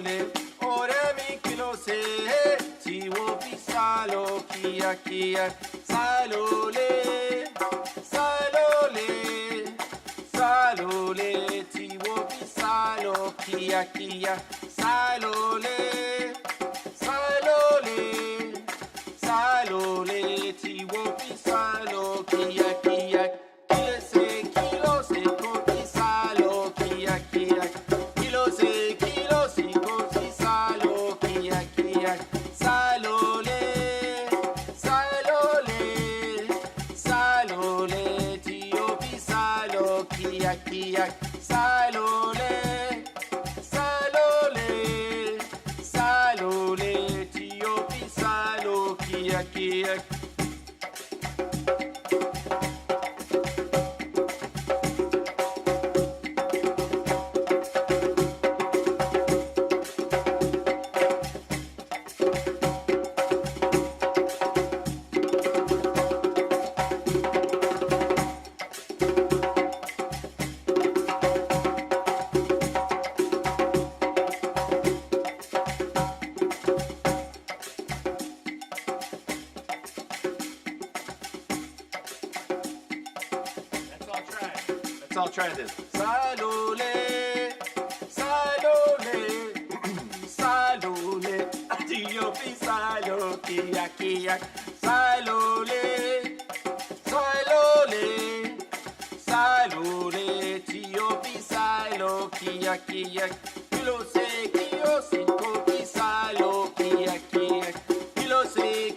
le, ore mi kilo se, ti wo pisalo, kia kia, salole, salole, salole, ti wo pisalo, kia kia, salole, salole, salole, ti wo pisalo, kia kia, kilo se, con salo, kia kia, kilo se, con salo, kia kia, salole, salole, salole, ti wo pisalo, kia kia, salole, salole, salole, ti wo pisalo, kia kia. Let's all try this. Salole, salole, salole, Dio pisalo, kia kia, salole, salole, salole, Dio pisalo, kia kia, kilo se, cinco pisalo, kia kia, kilo se,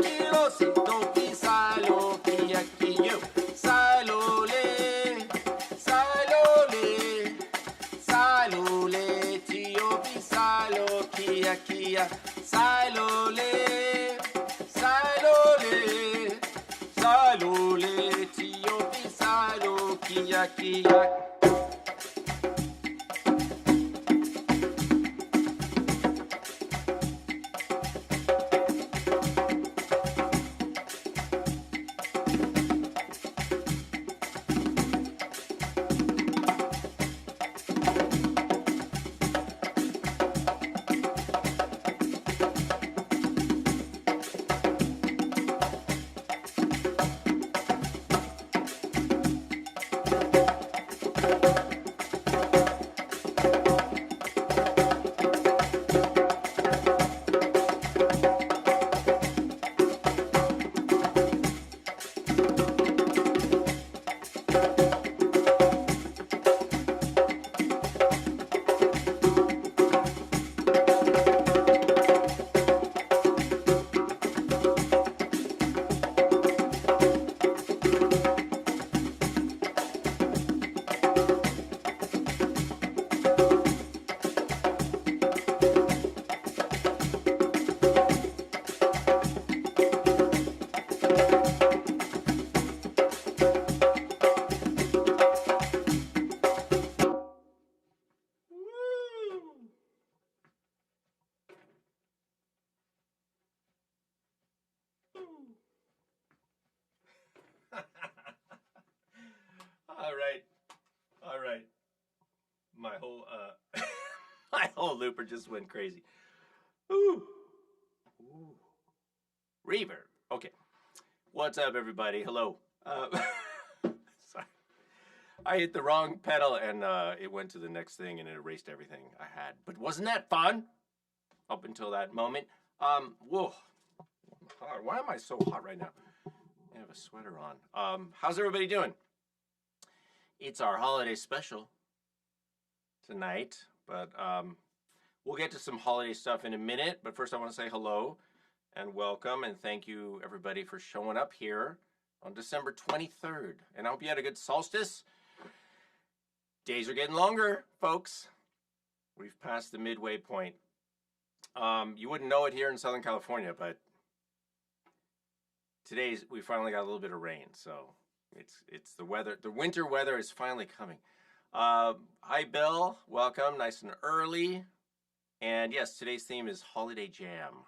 cinco pisalo, kia kia, salole. Salole, salole, tio pisalo, kia kia, salole, salole, salole, tio pisalo, kia kia. All right. My whole my whole looper just went crazy. Ooh. Ooh. Reverb. Okay. What's up, everybody? Hello. Sorry. I hit the wrong pedal and it went to the next thing and it erased everything I had. But wasn't that fun? Up until that moment. Whoa. Why am I so hot right now? I have a sweater on. How's everybody doing? It's our holiday special tonight, but we'll get to some holiday stuff in a minute. But first I want to say hello and welcome and thank you everybody for showing up here on December 23rd. And I hope you had a good solstice. Days are getting longer, folks. We've passed the midway point. You wouldn't know it here in Southern California, but we finally got a little bit of rain, so it's the weather. The winter weather is finally coming. Hi, Bill. Welcome. Nice and early. And yes, today's theme is Holiday Jam.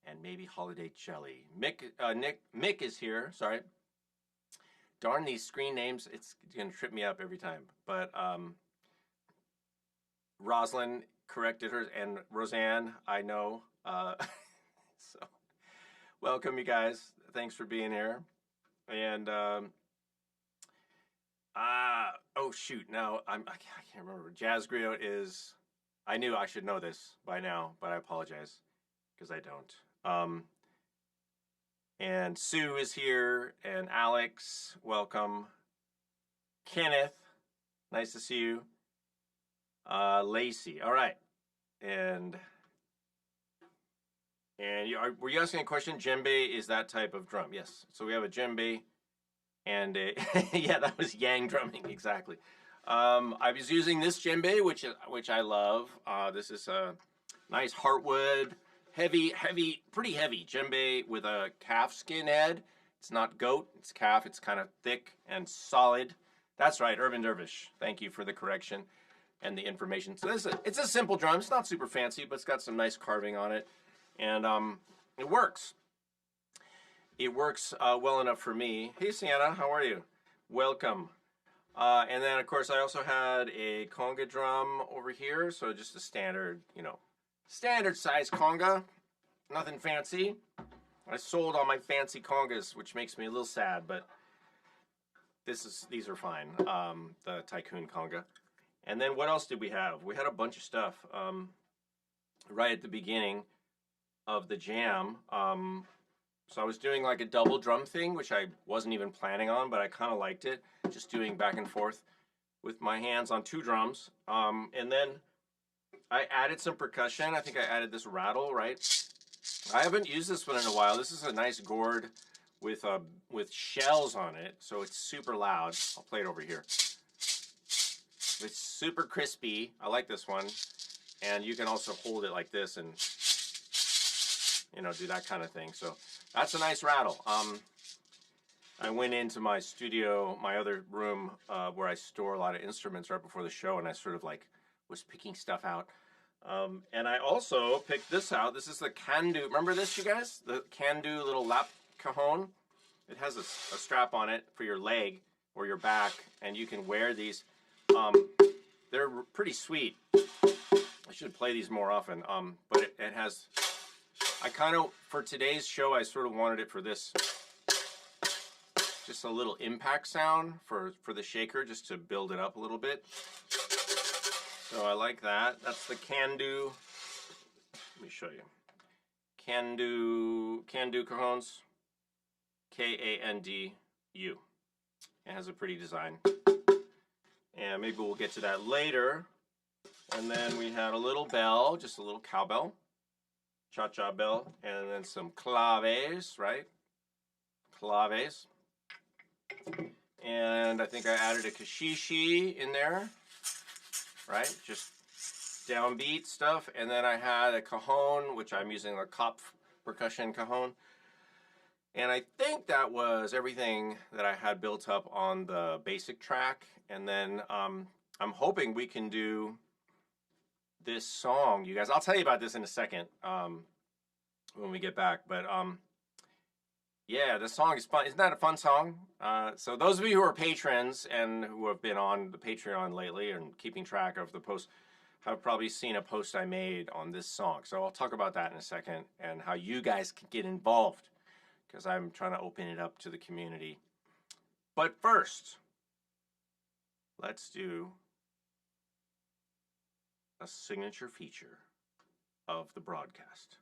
And maybe Holiday Jelly. Mick is here. Sorry. Darn these screen names. It's going to trip me up every time. But Rosalind corrected her, and Roseanne, I know. So welcome, you guys. Thanks for being here. And oh shoot, now I can't remember. Jazz Griot is. I knew I should know this by now, but I apologize because I don't. And Sue is here, and Alex, welcome. Kenneth, nice to see you. Lacey, all right. And were you asking a question? Djembe is that type of drum. Yes. So we have a djembe and a yeah, that was yang drumming, exactly. I was using this djembe, which I love. This is a nice heartwood, pretty heavy djembe with a calf skin head. It's not goat, it's calf. It's kind of thick and solid. That's right, Urban Dervish. Thank you for the correction and the information. So it's a simple drum. It's not super fancy, but it's got some nice carving on it. And it works. It works well enough for me. Hey, Sienna, how are you? Welcome. And then, of course, I also had a conga drum over here. So just a standard, standard size conga. Nothing fancy. I sold all my fancy congas, which makes me a little sad, but these are fine. The Tycoon conga. And then what else did we have? We had a bunch of stuff right at the beginning of the jam. So I was doing like a double drum thing, which I wasn't even planning on, but I kind of liked it. Just doing back and forth with my hands on two drums. And then I added some percussion. I think I added this rattle, right? I haven't used this one in a while. This is a nice gourd with shells on it, so it's super loud. I'll play it over here. It's super crispy. I like this one. And you can also hold it like this and do that kind of thing. So that's a nice rattle. I went into my studio, my other room, where I store a lot of instruments right before the show, and I sort of was picking stuff out. And I also picked this out. This is the Can-Do. Remember this, you guys? The Can-Do little lap cajon. It has a strap on it for your leg or your back, and you can wear these. They're pretty sweet. I should play these more often. But it has. I kind of, for today's show, I sort of wanted it for this, just a little impact sound for the shaker, just to build it up a little bit. So I like that. That's the Can-Do. Let me show you. Can-Do Cajones. K-A-N-D-U. It has a pretty design. And maybe we'll get to that later. And then we had a little bell, just a little cowbell. Cha-cha bell, and then some claves, right? Claves. And I think I added a kashishi in there, right? Just downbeat stuff. And then I had a cajon, which I'm using a Kopf percussion cajon. And I think that was everything that I had built up on the basic track. And then I'm hoping we can do this song, you guys. I'll tell you about this in a second when we get back. But yeah, this song is fun. Isn't that a fun song? So those of you who are patrons and who have been on the Patreon lately and keeping track of the posts have probably seen a post I made on this song. So I'll talk about that in a second and how you guys can get involved, because I'm trying to open it up to the community. But first, let's do a signature feature of the broadcast.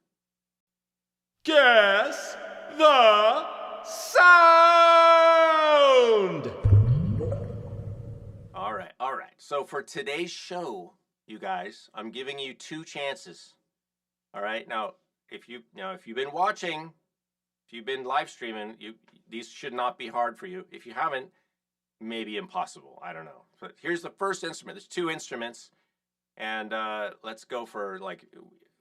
Guess the sound! All right. So for today's show, you guys, I'm giving you two chances. All right. Now, if you've been watching, if you've been live streaming, these should not be hard for you. If you haven't, maybe impossible. I don't know. But here's the first instrument. There's two instruments, and let's go for like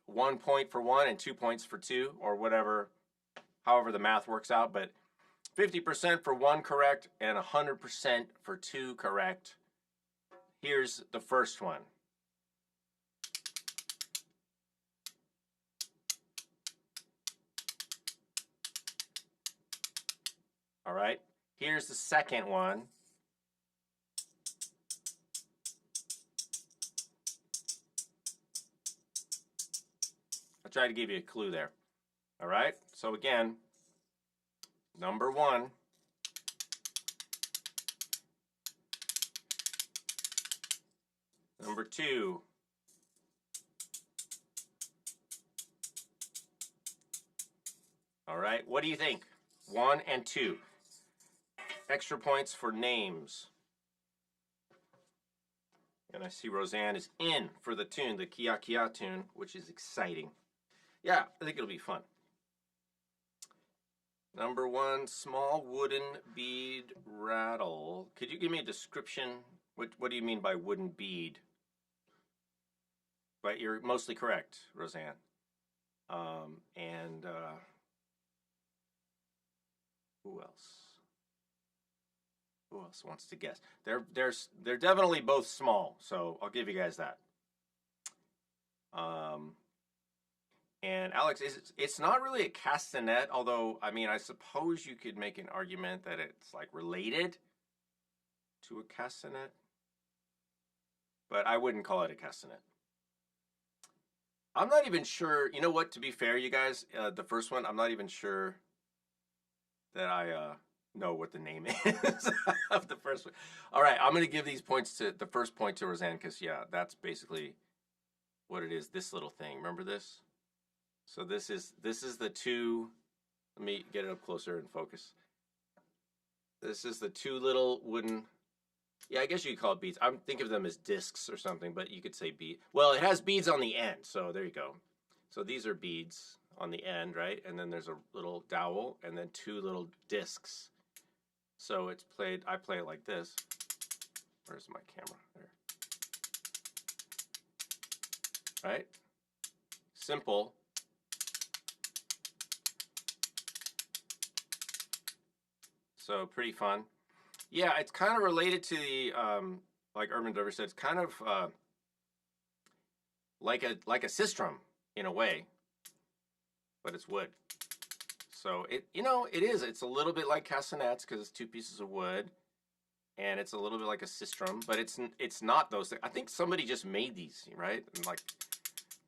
1 point for one and 2 points for two, or whatever, however the math works out. But 50% for one correct and 100% for two correct. Here's the first one. All right. Here's the second one. try to give you a clue there. All right. So again, number 1. Number 2. All right. What do you think? 1 and 2. Extra points for names. And I see Roseanne is in for the tune, the Kia Kia tune, which is exciting. Yeah, I think it'll be fun. Number 1, small wooden bead rattle. Could you give me a description? What do you mean by wooden bead? But you're mostly correct, Roseanne. Who else? Who else wants to guess? They're definitely both small, so I'll give you guys that. And Alex, it's not really a castanet, although I mean I suppose you could make an argument that it's like related to a castanet, but I wouldn't call it a castanet. I'm not even sure. You know what? To be fair, you guys, the first one, I'm not even sure that I know what the name is of the first one. All right, I'm going to give these points to the first point to Roseanne because, yeah, that's basically what it is. This little thing. Remember this? So this is the 2. Let me get it up closer and focus. This is the 2 little wooden. Yeah, I guess you could call it beads. I'm thinking of them as discs or something, but you could say bead. Well, it has beads on the end, so there you go. So these are beads on the end, right? And then there's a little dowel, and then 2 little discs. So it's played. I play it like this. Where's my camera? There. Right? Simple. So pretty fun. Yeah, it's kind of related to the like Urban Dover said, it's kind of like a sistrum in a way, but it's wood. So it is. It's a little bit like castanets because it's 2 pieces of wood, and it's a little bit like a sistrum, but it's not those things. I think somebody just made these, right? And like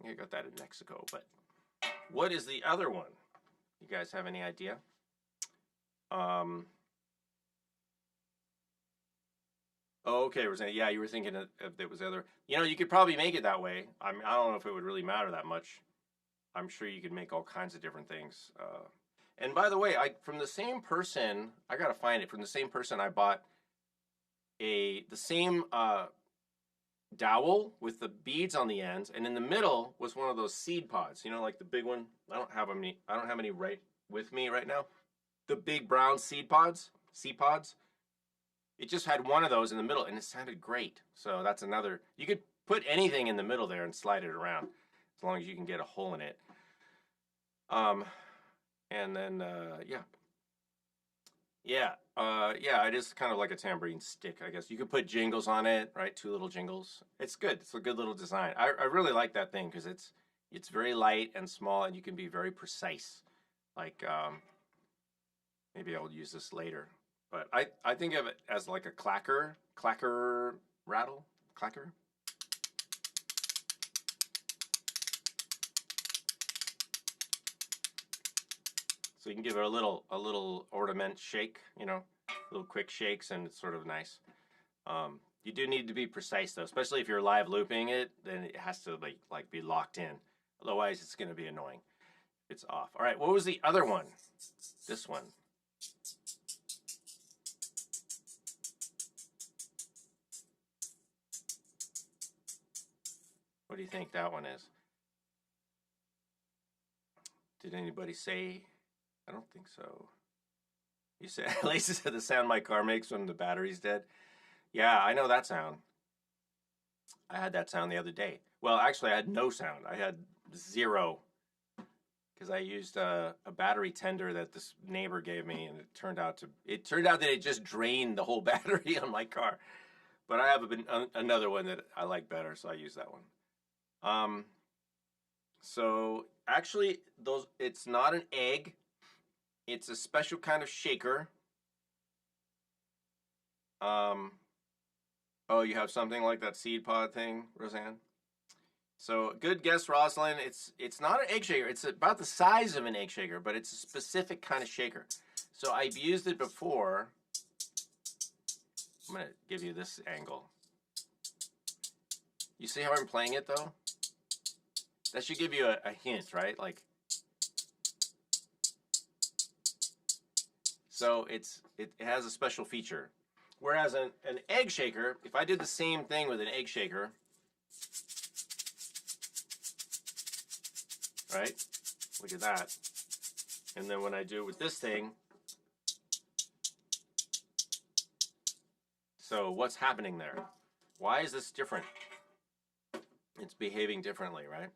I got that in Mexico. But what is the other one? You guys have any idea? Oh, okay, Rosanna. Yeah, you were thinking of it was the other. You could probably make it that way. I don't know if it would really matter that much. I'm sure you could make all kinds of different things. And by the way, from the same person, I gotta find it. From the same person, I bought the same dowel with the beads on the ends, and in the middle was one of those seed pods. Like the big one. I don't have any right with me right now. The big brown seed pods. It just had one of those in the middle, and it sounded great. So that's another. You could put anything in the middle there and slide it around, as long as you can get a hole in it. And then it is kind of like a tambourine stick, I guess. You could put jingles on it, right? 2 little jingles. It's good. It's a good little design. I really like that thing because it's very light and small, and you can be very precise. Like maybe I'll use this later. But I think of it as like a clacker rattle. Clacker. So you can give it a little ornament shake, little quick shakes, and it's sort of nice. You do need to be precise though, especially if you're live looping it. Then it has to like be locked in. Otherwise, it's going to be annoying. It's off. All right. What was the other one? This one. What do you think that one is? Did anybody say? I don't think so. You said, Lacey said the sound my car makes when the battery's dead. Yeah, I know that sound. I had that sound the other day. Well, actually, I had no sound. I had 0. Because I used a battery tender that this neighbor gave me, and it turned out that it just drained the whole battery on my car. But I have another one that I like better, so I use that one. So actually, it's not an egg. It's a special kind of shaker. Oh, you have something like that seed pod thing, Roseanne? So good guess, Rosalind. It's not an egg shaker. It's about the size of an egg shaker, but it's a specific kind of shaker. So I've used it before. I'm gonna give you this angle. You see how I'm playing it though? That should give you a hint, right? Like, so it has a special feature. Whereas an egg shaker, if I did the same thing with an egg shaker, right? Look at that. And then when I do it with this thing, so what's happening there? Why is this different? It's behaving differently, right?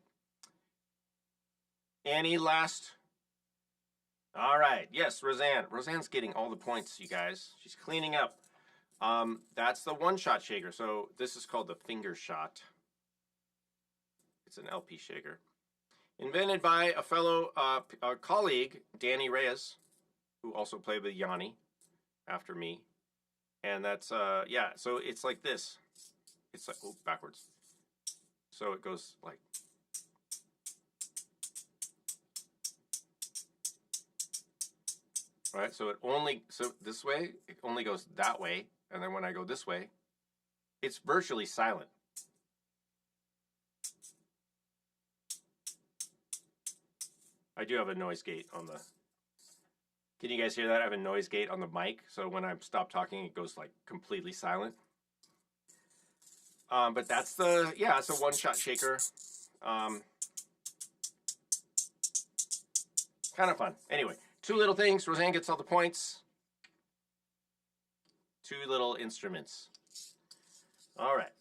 Any last? All right. Yes, Roseanne. Roseanne's getting all the points, you guys. She's cleaning up. That's the one-shot shaker. So this is called the finger shot. It's an LP shaker. Invented by a fellow colleague, Danny Reyes, who also played with Yanni after me. And that's, yeah, so it's like this. It's like, oh, backwards. So it goes like, right? So this way, it only goes that way. And then when I go this way, it's virtually silent. I do have a noise gate on the, can you guys hear that? I have a noise gate on the mic. So when I stop talking, it goes like completely silent. But that's the, yeah, it's a one-shot shaker. Kind of fun. Anyway, two little things. Roseanne gets all the points. Two little instruments. All right.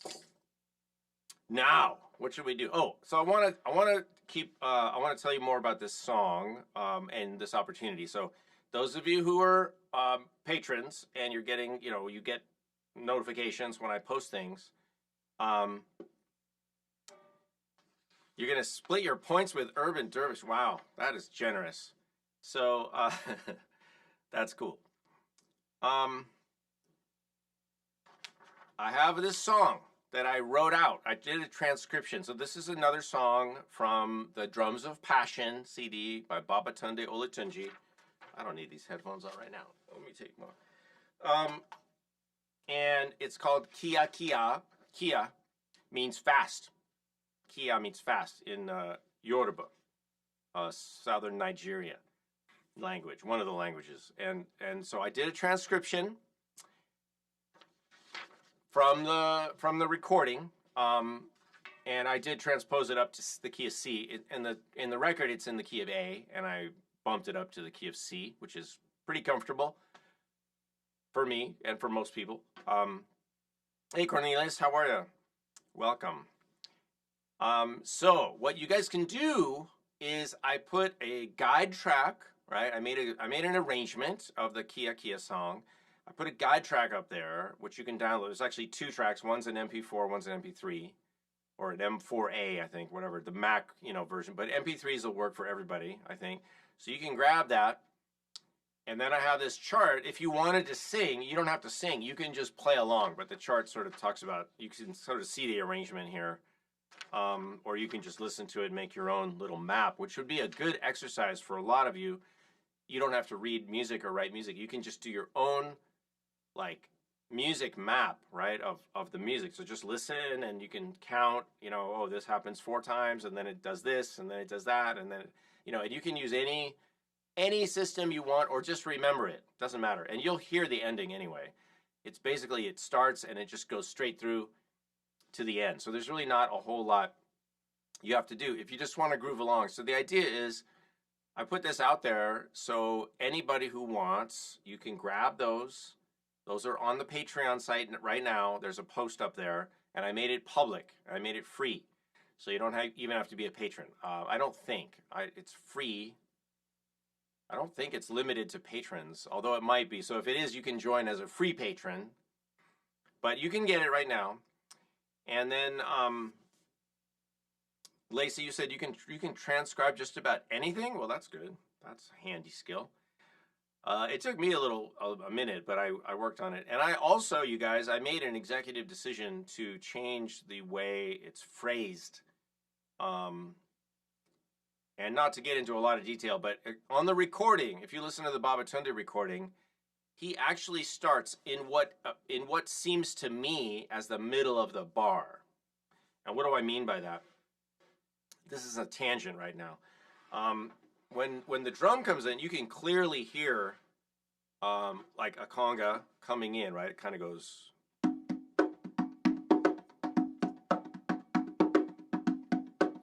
Now, what should we do? Oh, so I want to tell you more about this song and this opportunity. So those of you who are patrons and you're getting, you get notifications when I post things. You're going to split your points with Urban Dervish. Wow, that is generous. So that's cool. I have this song that I wrote out. I did a transcription. So this is another song from the Drums of Passion CD by Babatunde Olatunji. I don't need these headphones on right now. Let me take them off. And it's called Kia Kia. Kia means fast. Kia means fast in Yoruba, southern Nigeria language, one of the languages. And so I did a transcription from the recording, and I did transpose it up to the key of C. In the record, it's in the key of A, and I bumped it up to the key of C, which is pretty comfortable for me and for most people. Hey, Cornelius, how are you? Welcome. So what you guys can do is I put a guide track, right? I made an arrangement of the Kia Kia song. I put a guide track up there, which you can download. There's actually two tracks. One's an MP4, one's an MP3, or an M4A, I think, whatever, the Mac, version. But MP3s will work for everybody, I think. So you can grab that. And then I have this chart. If you wanted to sing, you don't have to sing. You can just play along. But the chart sort of talks about, you can sort of see the arrangement here. Or you can just listen to it and make your own little map, which would be a good exercise for a lot of you. You don't have to read music or write music. You can just do your own like music map, right, of the music. So just listen and you can count, oh, this happens 4 times and then it does this and then it does that and then, and you can use any system you want or just remember it. Doesn't matter. And you'll hear the ending anyway. It's basically, it starts and it just goes straight through to the end. So there's really not a whole lot you have to do if you just want to groove along. So the idea is I put this out there so anybody who wants, you can grab those. Those are on the Patreon site right now. There's a post up there, and I made it public. I made it free, so you don't even have to be a patron. I don't think. It's free. I don't think it's limited to patrons, although it might be. So if it is, you can join as a free patron, but you can get it right now. And then, Lacey, you said you can transcribe just about anything. Well, that's good. That's a handy skill. It took me a minute, but I worked on it. And I also, you guys, I made an executive decision to change the way it's phrased And not to get into a lot of detail, but on the recording, if you listen to the Babatunde recording, he actually starts in what seems to me as the middle of the bar. And what do I mean by that? This is a tangent right now. When the drum comes in, you can clearly hear like a conga coming in, right? It kind of goes.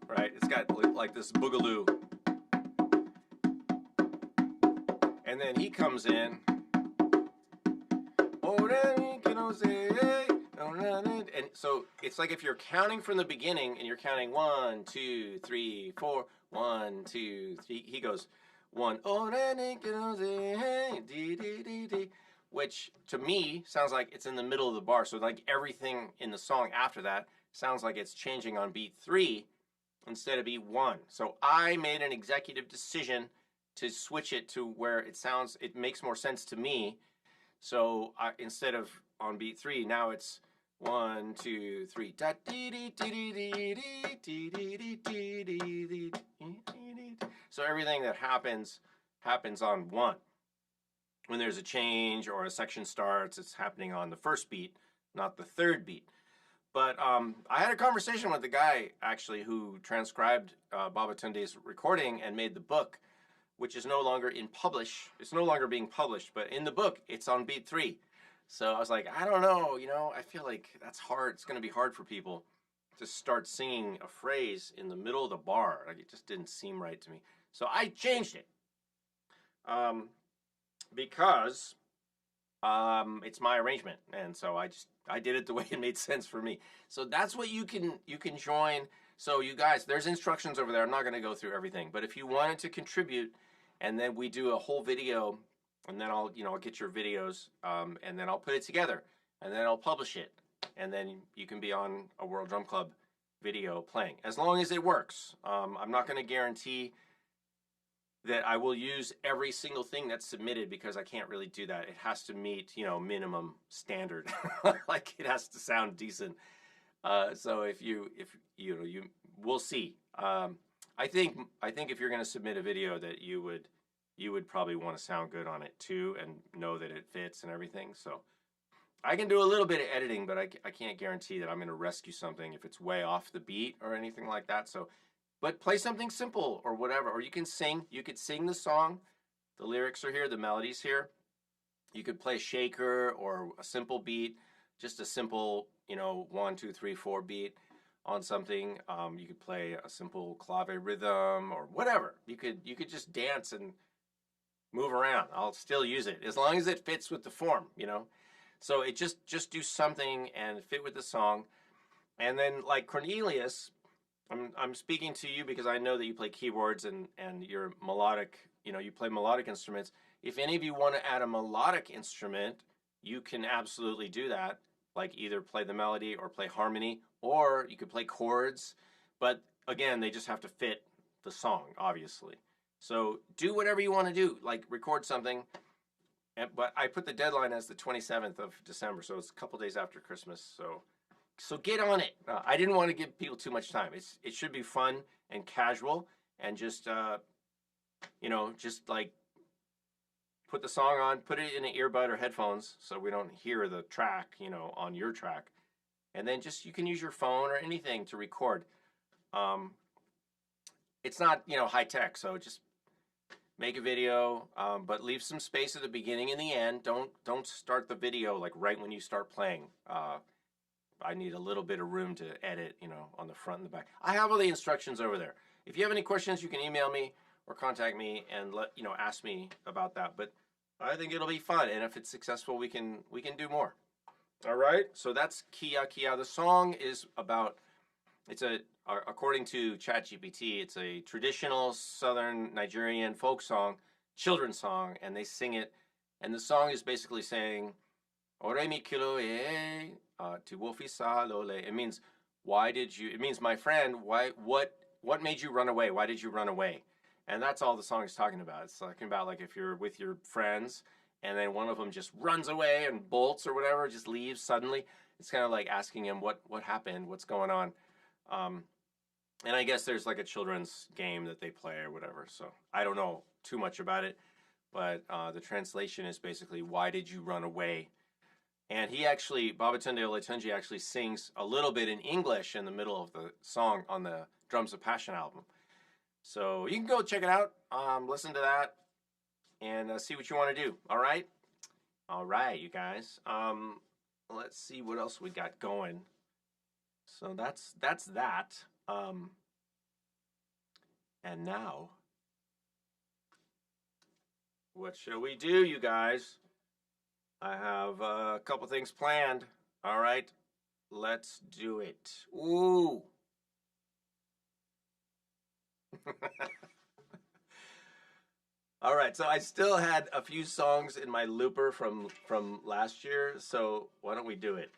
Right? It's got like this boogaloo. And then he comes in. And so it's like if you're counting from the beginning and you're counting 1, 2, 3, 4, 1, 2, 3. He goes 1, which to me sounds like it's in the middle of the bar. So like everything in the song after that sounds like it's changing on beat 3 instead of beat 1. So I made an executive decision to switch it to where it makes more sense to me. So instead of on beat 3, now it's 1, 2, 3. So everything that happens on 1. When there's a change or a section starts, it's happening on the first beat, not the third beat. But I had a conversation with the guy actually who transcribed Babatunde's recording and made the book, which is no longer it's no longer being published, but in the book, it's on beat 3. So I was like, I don't know, I feel like that's hard. It's going to be hard for people to start singing a phrase in the middle of the bar. Like it just didn't seem right to me. So I changed it because it's my arrangement. And so I did it the way it made sense for me. So that's what you can join. So you guys, there's instructions over there. I'm not going to go through everything, but if you wanted to contribute, and then we do a whole video, and then I'll get your videos, and then I'll put it together, and then I'll publish it, and then you can be on a World Drum Club video playing, as long as it works. I'm not going to guarantee that I will use every single thing that's submitted because I can't really do that. It has to meet, minimum standard. Like it has to sound decent. So if we'll see. I think if you're going to submit a video that you would probably want to sound good on it too and know that it fits and everything. So I can do a little bit of editing, but I can't guarantee that I'm going to rescue something if it's way off the beat or anything like that. So, but play something simple or whatever, or you can sing. You could sing the song. The lyrics are here. The melody's here. You could play shaker or a simple beat, just a simple, 1, 2, 3, 4 beat on something. You could play a simple clave rhythm or whatever. You could just dance and move around. I'll still use it as long as it fits with the form, So it just do something and fit with the song. And then like Cornelius, I'm speaking to you because I know that you play keyboards and you're melodic, you play melodic instruments. If any of you want to add a melodic instrument, you can absolutely do that. Like either play the melody or play harmony, or you could play chords. But again, they just have to fit the song, obviously. So do whatever you want to do, like record something. But I put the deadline as the 27th of December, so it's a couple days after Christmas. So get on it. I didn't want to give people too much time. It should be fun and casual, and just just like put the song on, put it in an earbud or headphones so we don't hear the track, on your track. And then you can use your phone or anything to record. It's not, high tech, so just make a video, but leave some space at the beginning and the end. Don't start the video like right when you start playing. I need a little bit of room to edit, on the front and the back. I have all the instructions over there. If you have any questions, you can email me or contact me and ask me about that. But I think it'll be fun, and if it's successful, we can do more. All right. So that's Kia Kia. The song is about. According to ChatGPT, it's a traditional Southern Nigerian folk song, children's song, and they sing it. And the song is basically saying, "Ore mi kilo e tiwofi salole." It means, it means, my friend, what made you run away? Why did you run away? And that's all the song is talking about. It's talking about like if you're with your friends and then one of them just runs away and bolts or whatever, just leaves suddenly. It's kind of like asking him what happened, what's going on. And I guess there's like a children's game that they play or whatever. So I don't know too much about it, but the translation is basically, "Why did you run away?" And he actually, Babatunde Olatunji actually sings a little bit in English in the middle of the song on the Drums of Passion album. So you can go check it out, listen to that, and see what you want to do. All right? All right, you guys. Let's see what else we got going. So that's that. And now, what shall we do, you guys? I have a couple things planned. All right, let's do it. Ooh. All right, so I still had a few songs in my looper from last year, so why don't we do it?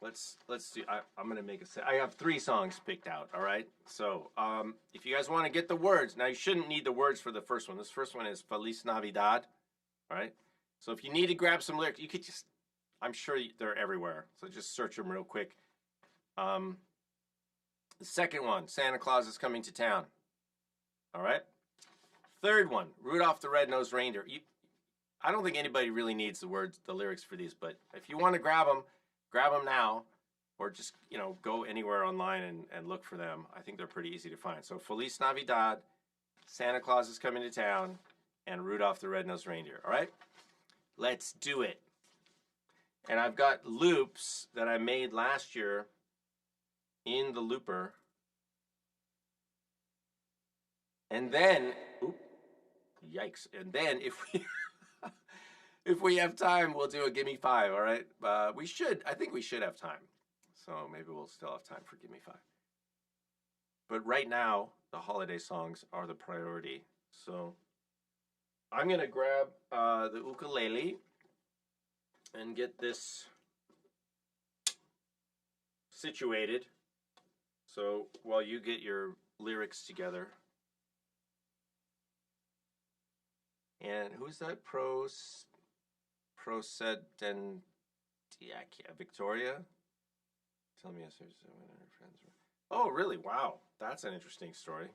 Let's do. I'm gonna make a set. I have 3 songs picked out. All right. So if you guys want to get the words, now you shouldn't need the words for the first one. This first one is Feliz Navidad. All right. So if you need to grab some lyrics, you could just. I'm sure they're everywhere. So just search them real quick. The second one, Santa Claus is Coming to Town. All right. Third one, Rudolph the Red-Nosed Reindeer. I don't think anybody really needs the lyrics for these, but if you want to grab them now, or just, go anywhere online and look for them. I think they're pretty easy to find. So Feliz Navidad, Santa Claus is Coming to Town, and Rudolph the Red-Nosed Reindeer. All right? Let's do it. And I've got loops that I made last year in the looper. And then, yikes. And then if we have time, we'll do a Gimme 5, all right? I think we should have time. So maybe we'll still have time for Gimme 5. But right now, the holiday songs are the priority. So I'm going to grab the ukulele and get this situated. So while you get your lyrics together. And who's that? Victoria? Tell me yes, her friends. Oh, really? Wow. That's an interesting story.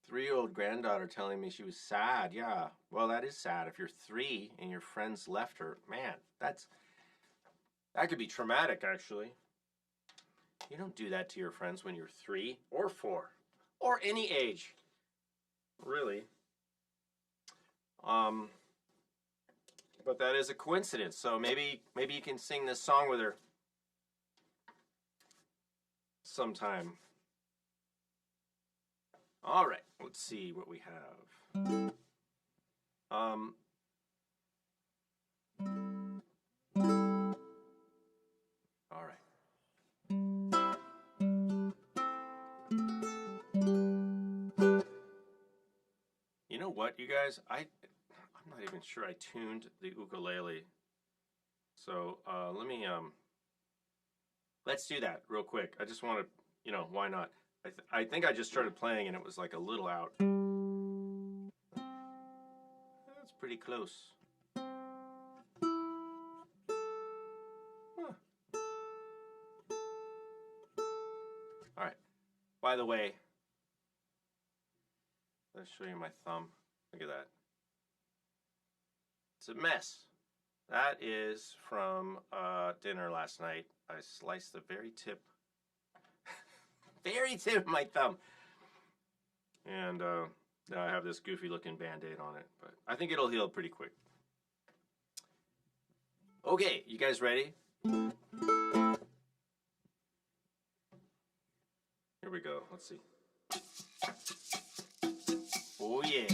3-year-old granddaughter telling me she was sad. Yeah. Well, that is sad. If you're 3 and your friends left her, man, that could be traumatic, actually. You don't do that to your friends when you're 3 or 4 or any age. Really. But that is a coincidence. So maybe you can sing this song with her sometime. All right, let's see what we have. All right. You know what, you guys? I'm not even sure I tuned the ukulele. So let's do that real quick. I just want to, why not? I think I just started playing and it was like a little out. That's pretty close. Huh. All right. By the way, let's show you my thumb. Look at that. It's a mess. That is from dinner last night. I sliced the very tip of my thumb. And now I have this goofy looking band-aid on it. But I think it'll heal pretty quick. Okay, you guys ready? Here we go. Let's see. Oh yeah.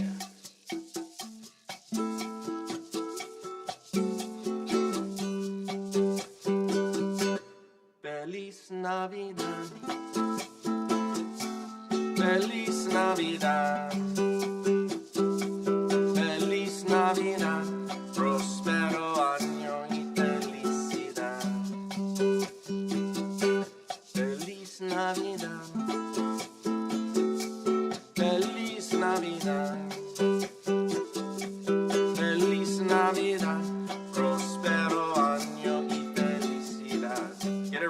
Feliz Navidad, Feliz Navidad, Feliz Navidad, prospero año y felicidad. Feliz Navidad, Feliz Navidad, Feliz Navidad, prospero año y felicidad. Get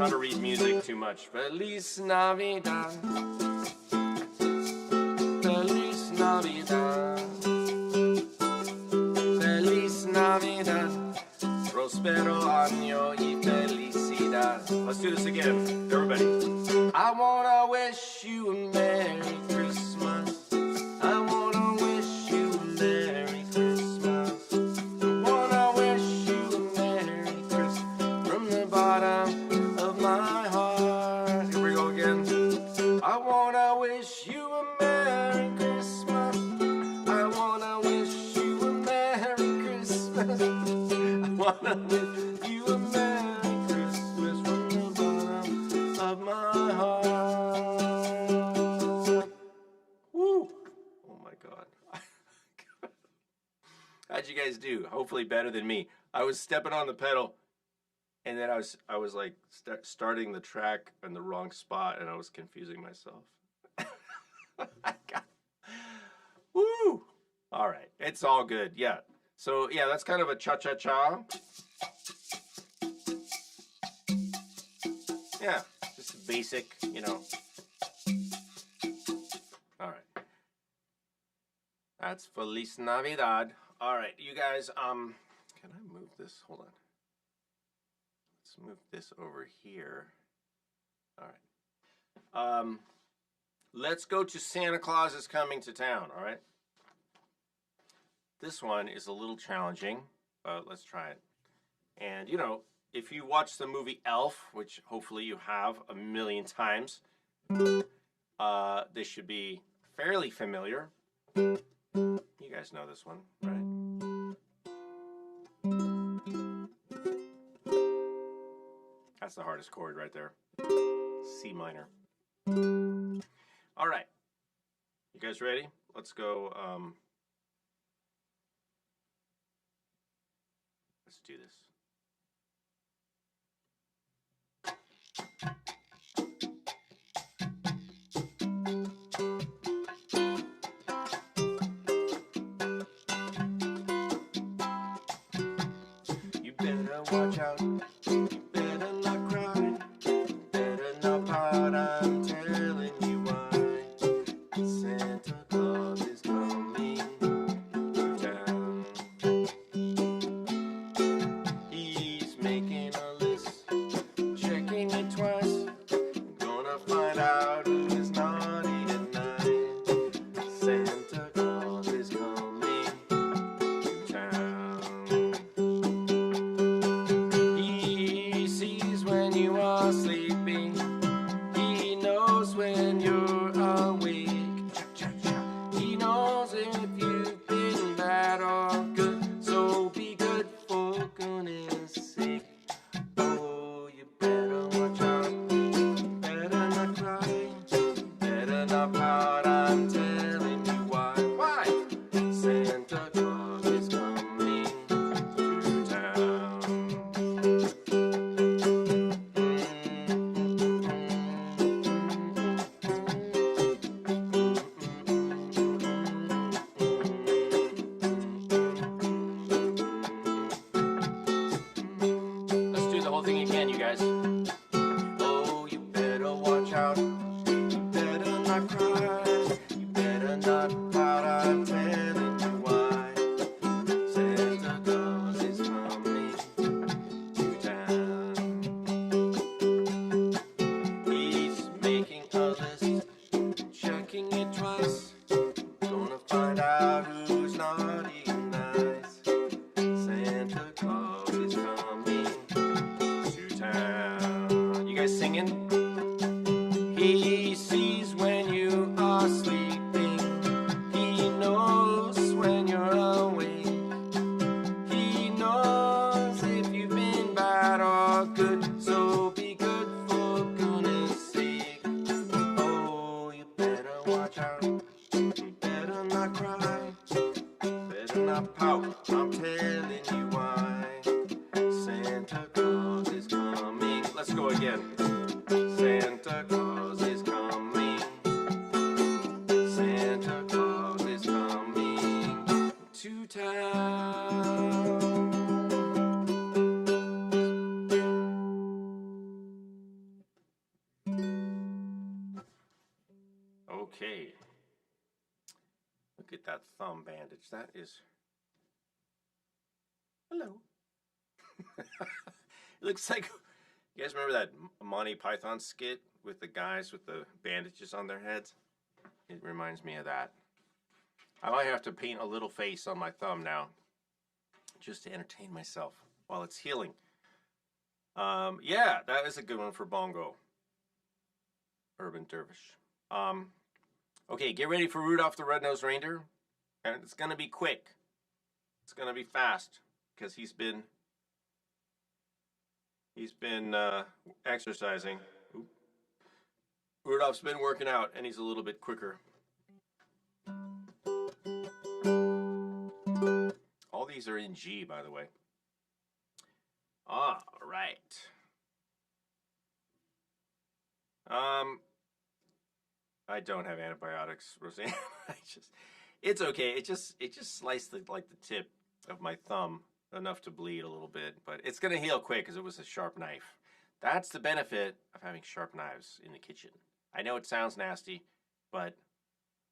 how to read music too much. Feliz Navidad. Feliz Navidad. Feliz Navidad. Prospero año y felicidad. Let's do this again, everybody. I wanna wish you a Merry Christmas. I wanna wish you a Merry Christmas. I wanna wish you a Merry Christmas from the bottom of my heart. Here we go again. I wanna wish you a Merry Christmas. I wanna wish you a Merry Christmas. I wanna wish you a Merry Christmas from the bottom of my heart. Woo! Oh my God. How'd you guys do? Hopefully better than me. I was stepping on the pedal, and then I was like starting the track in the wrong spot, and I was confusing myself. Woo! All right, it's all good. Yeah. So yeah, that's kind of a cha-cha-cha. Yeah, just basic, you know. All right. That's Feliz Navidad. All right, you guys, can I move this? Hold on. Let's move this over here. All right. Let's go to Santa Claus is Coming to Town, all right? This one is a little challenging, but let's try it. And, you know, if you watch the movie Elf, which hopefully you have a million times, this should be fairly familiar. You guys know this one, right? That's the hardest chord right there. C minor. All right. You guys ready? Let's go. Let's do this. You better watch out. You better not cry. You better not pout. I'm telling you why. Santa Claus is coming to town. He's making a list, checking it twice. Gonna find out who is naughty tonight. Santa Claus is coming to town. He sees when you are sleeping. He knows when you're awake. He knows if you've been bad or good. So be good for goodness sake. Oh, you better watch out. You better not cry. You better not pout. I'm telling you why. Why? Santa Claus is coming to town. Let's do the whole thing again, you guys. Oh, you better watch out. You better not cry. You better not pout. I'm telling you why. Santa Claus is coming to town. He's making a list, checking it twice. Gonna find out who's naughty and nice. Santa Claus is coming to town. You guys singing? He sees when you are sleeping. He knows when you're awake. He knows if you've been bad or good. So be good for goodness sake. Oh, you better watch out. You better not cry. Better not pout. I'm telling you why. Santa Claus is coming. Let's go again. Santa Claus is coming. Santa Claus is coming to town. thumb bandage. That is... Hello. It looks like... You guys remember that Monty Python skit with the guys with the bandages on their heads? It reminds me of that. I might have to paint a little face on my thumb now, just to entertain myself while it's healing. Yeah, that is a good one for Bongo. Urban Dervish. Okay, get ready for Rudolph the Red-Nosed Reindeer. And it's going to be quick. It's going to be fast, because he's been exercising. Oop. Rudolph's been working out, and he's a little bit quicker. All these are in G, by the way. All right. I don't have antibiotics, Roseanne. It's okay. It just sliced the tip of my thumb enough to bleed a little bit, but it's gonna heal quick because it was a sharp knife. That's the benefit of having sharp knives in the kitchen. I know it sounds nasty, but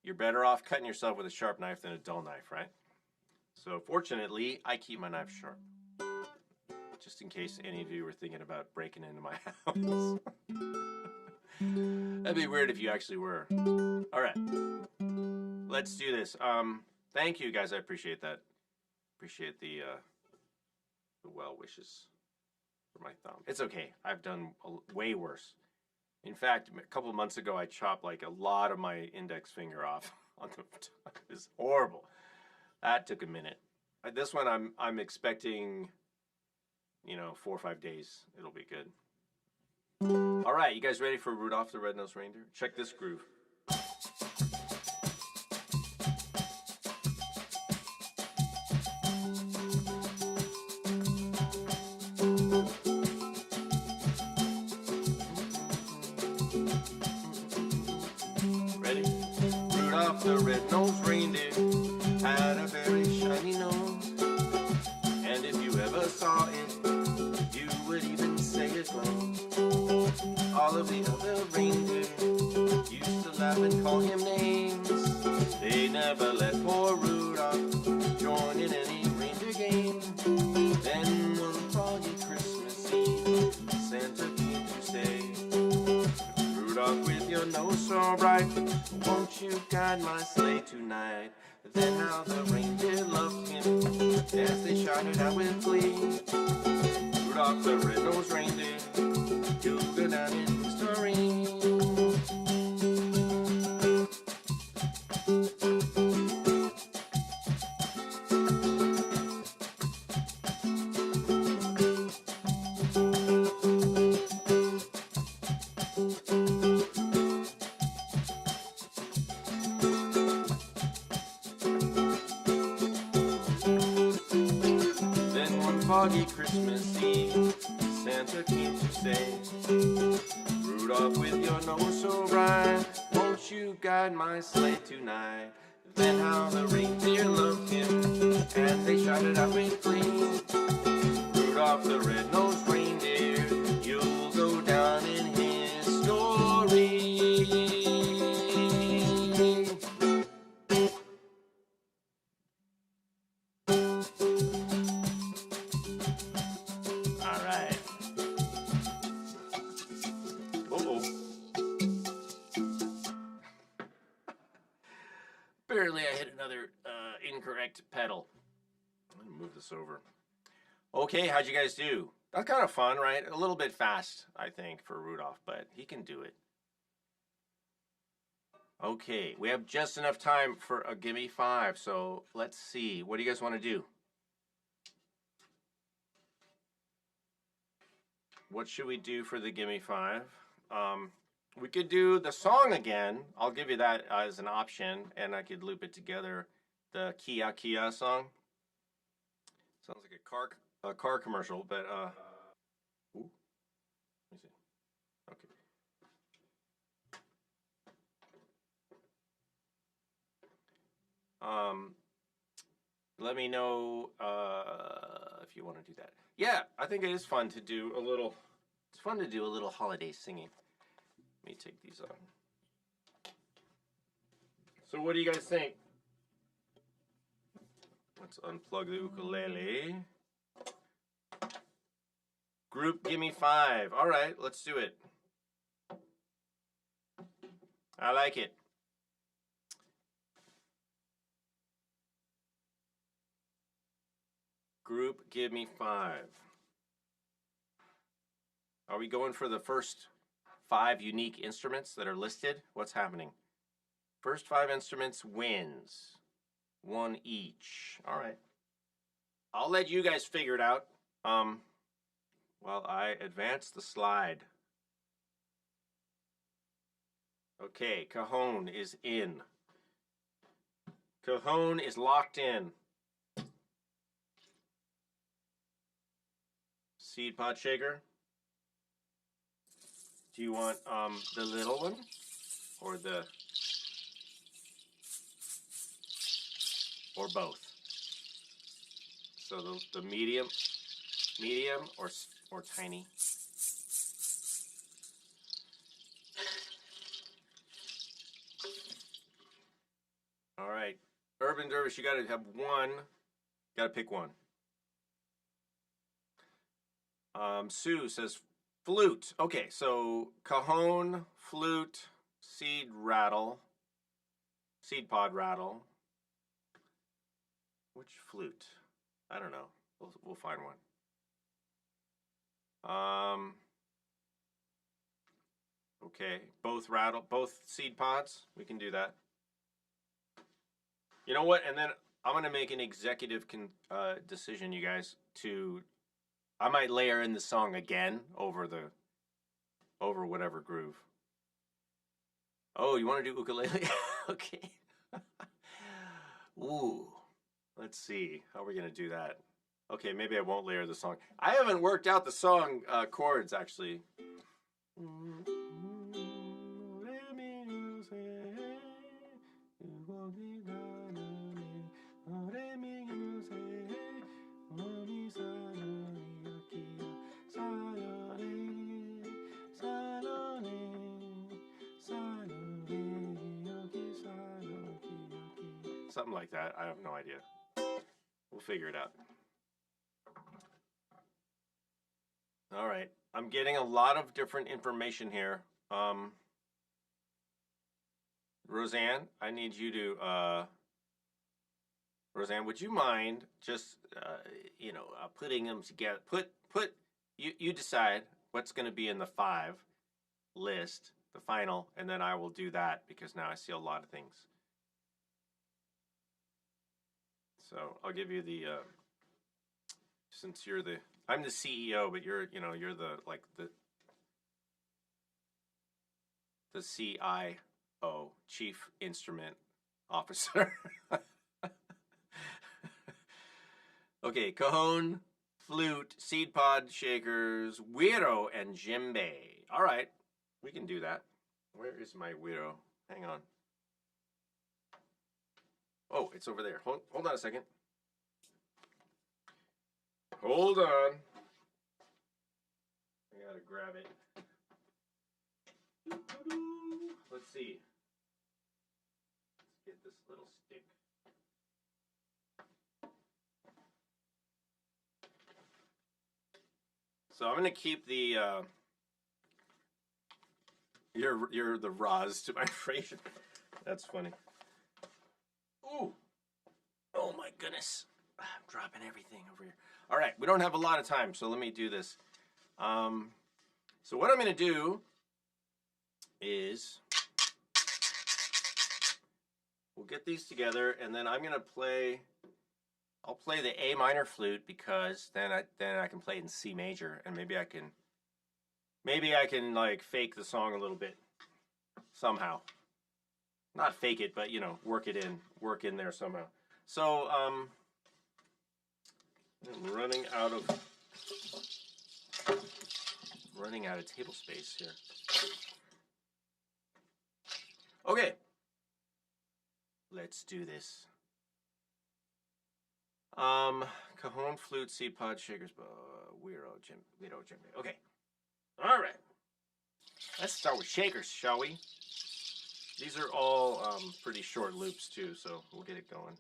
you're better off cutting yourself with a sharp knife than a dull knife, right? So fortunately, I keep my knife sharp, just in case any of you were thinking about breaking into my house. That'd be weird if you actually were. All right, let's do this. Thank you guys, I appreciate that. Appreciate the well wishes for my thumb. It's okay. I've done way worse. In fact, a couple of months ago, I chopped like a lot of my index finger off on the top. It was horrible. That took a minute. This one, I'm expecting, 4 or 5 days. It'll be good. All right, you guys ready for Rudolph the Red-Nosed Reindeer? Check this groove. Ready? Rudolph the red-nosed reindeer had a very shiny nose, and if you ever saw it, you would even say it glows. All of the other reindeer used to laugh and call him names. They never let poor Rudolph join in any reindeer game. Then one foggy Christmas Eve, Santa came to say, Rudolph, with your nose so bright, won't you guide my sleigh tonight? Then how the reindeer loved him as they shouted out with glee. Rudolph the red-nosed reindeer, you'll go down in history. Foggy Christmas Eve, Santa came to say, Rudolph, with your nose so bright, won't you guide my sleigh tonight? Then how the reindeer loved him, and they shouted out with glee, Rudolph the red-nosed reindeer, you'll go down in history. Apparently I hit another incorrect pedal. I'm gonna move this over. Okay, how'd you guys do? That's kind of fun, right? A little bit fast, I think, for Rudolph, but he can do it. Okay, we have just enough time for a Gimme 5, so let's see. What do you guys want to do? What should we do for the Gimme 5? We could do the song again. I'll give you that as an option, and I could loop it together. The Kia Kia song. Sounds like a car commercial, but ooh, let me see. Okay. Let me know if you want to do that. Yeah, I think it is fun to do a little. It's fun to do a little holiday singing. Let me take these off. So what do you guys think? Let's unplug the ukulele. Group, give me 5. All right, let's do it. I like it. Group, give me 5. Are we going for the first 5 unique instruments that are listed? What's happening? First 5 instruments wins. 1 each. All right. I'll let you guys figure it out while I advance the slide. Okay, Cajon is in. Cajon is locked in. Seed pod shaker. Do you want the little one or both? So the medium or tiny. All right, Urban Dervish, you got to have one. Got to pick one. Sue says flute. Okay, so cajon, flute, seed pod rattle. Which flute? I don't know. We'll find one. Okay, both seed pods. We can do that. You know what? And then I'm gonna make an executive decision, you guys. I might layer in the song again over whatever groove. Oh, you want to do ukulele? Okay. Ooh. Let's see. How are we going to do that? Okay, maybe I won't layer the song. I haven't worked out the song chords, actually. Something like that. I have no idea. We'll figure it out. All right. I'm getting a lot of different information here. Roseanne, I need you to, Roseanne, would you mind just, putting them together? You decide what's going to be in the 5 list, the final, and then I will do that because now I see a lot of things. So I'll give you the, since I'm the CEO, but you're the CIO, Chief Instrument Officer. Okay, cajon, flute, seed pod shakers, güiro, and djembe. All right, we can do that. Where is my güiro? Hang on. Oh, it's over there. Hold on a second. Hold on. I gotta grab it. Let's see. Let's get this little stick. So I'm gonna keep the you're the Roz to my Frasier. That's funny. Ooh. Oh my goodness. I'm dropping everything over here. All right, we don't have a lot of time, so let me do this. So what I'm going to do is we'll get these together, and then I'm going to play. I'll play the A minor flute because then I can play it in C major, and maybe I can like fake the song a little bit somehow. Not fake it, but work in there somehow. So I'm running out of table space here. Okay, let's do this. Cajon, flute, seed pod, shakers, güiro, djembe. Okay, all right. Let's start with shakers, shall we? These are all pretty short loops too, so we'll get it going.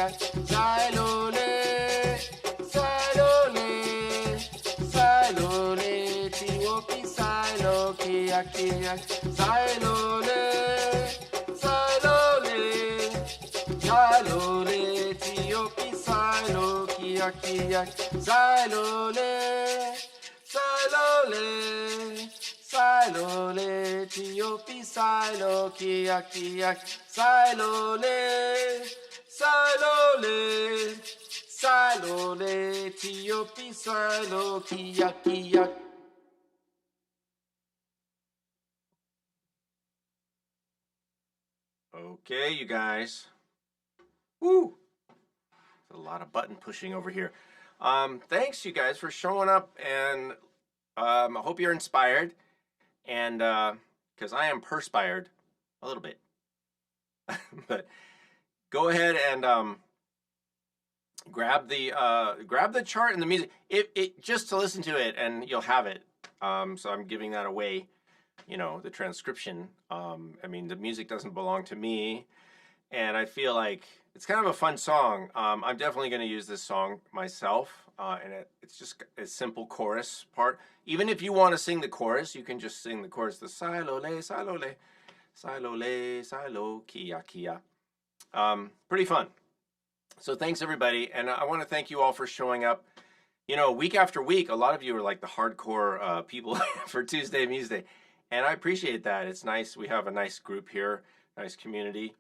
yak, silole, silole, silole, tiopi, silo, yak, silole, silole, silole, tiopi, silo, yak, silole, silole, silole, tiopi, silo, yak, silole, silole, silole, tiopi, silo, yak. Okay, you guys. Woo! There's a lot of button pushing over here. Thanks, you guys, for showing up, and I hope you're inspired, and because I am perspired a little bit. But go ahead and grab the chart and the music. It just to listen to it, and you'll have it. So I'm giving that away. You know, the transcription. I mean, the music doesn't belong to me, and I feel like it's kind of a fun song. I'm definitely going to use this song myself, and it's just a simple chorus part. Even if you want to sing the chorus, you can just sing the chorus. The silole, silole, silole, silo, kia, kia. Pretty fun. So thanks, everybody, and I want to thank you all for showing up. You know, week after week, a lot of you are like the hardcore people for Tuesday Museday, and I appreciate that. It's nice. We have a nice group here, nice community,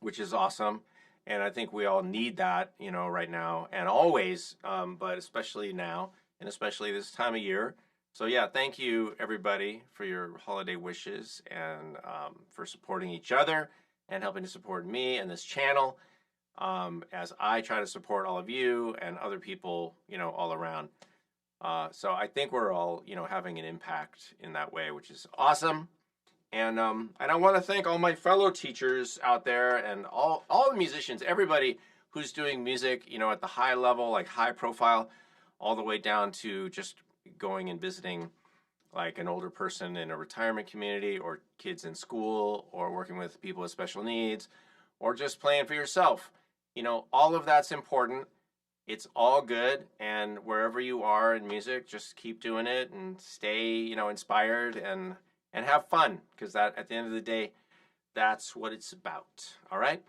which is awesome. And I think we all need that, you know, right now and always, but especially now and especially this time of year. So yeah, thank you everybody for your holiday wishes and for supporting each other and helping to support me and this channel as I try to support all of you and other people, you know, all around. So I think we're all, you know, having an impact in that way, which is awesome. And I want to thank all my fellow teachers out there and all the musicians, everybody who's doing music, you know, at the high level, like high profile, all the way down to just going and visiting like an older person in a retirement community or kids in school or working with people with special needs or just playing for yourself. You know, all of that's important. It's all good, and wherever you are in music, just keep doing it and stay, you know, inspired and have fun, because that, at the end of the day, that's what it's about. All right?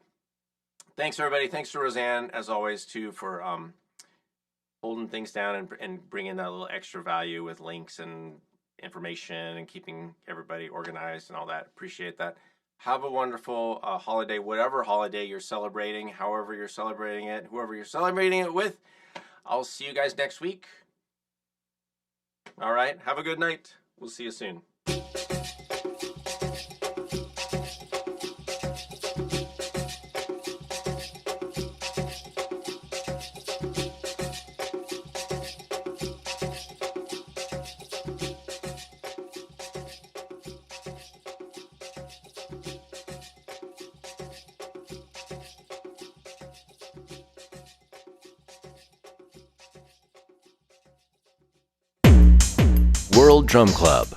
Thanks, everybody. Thanks to Roseanne, as always, too, for holding things down and bringing that little extra value with links and information and keeping everybody organized and all that. Appreciate that. Have a wonderful holiday, whatever holiday you're celebrating, however you're celebrating it, whoever you're celebrating it with. I'll see you guys next week. All right, have a good night. We'll see you soon. World Drum Club.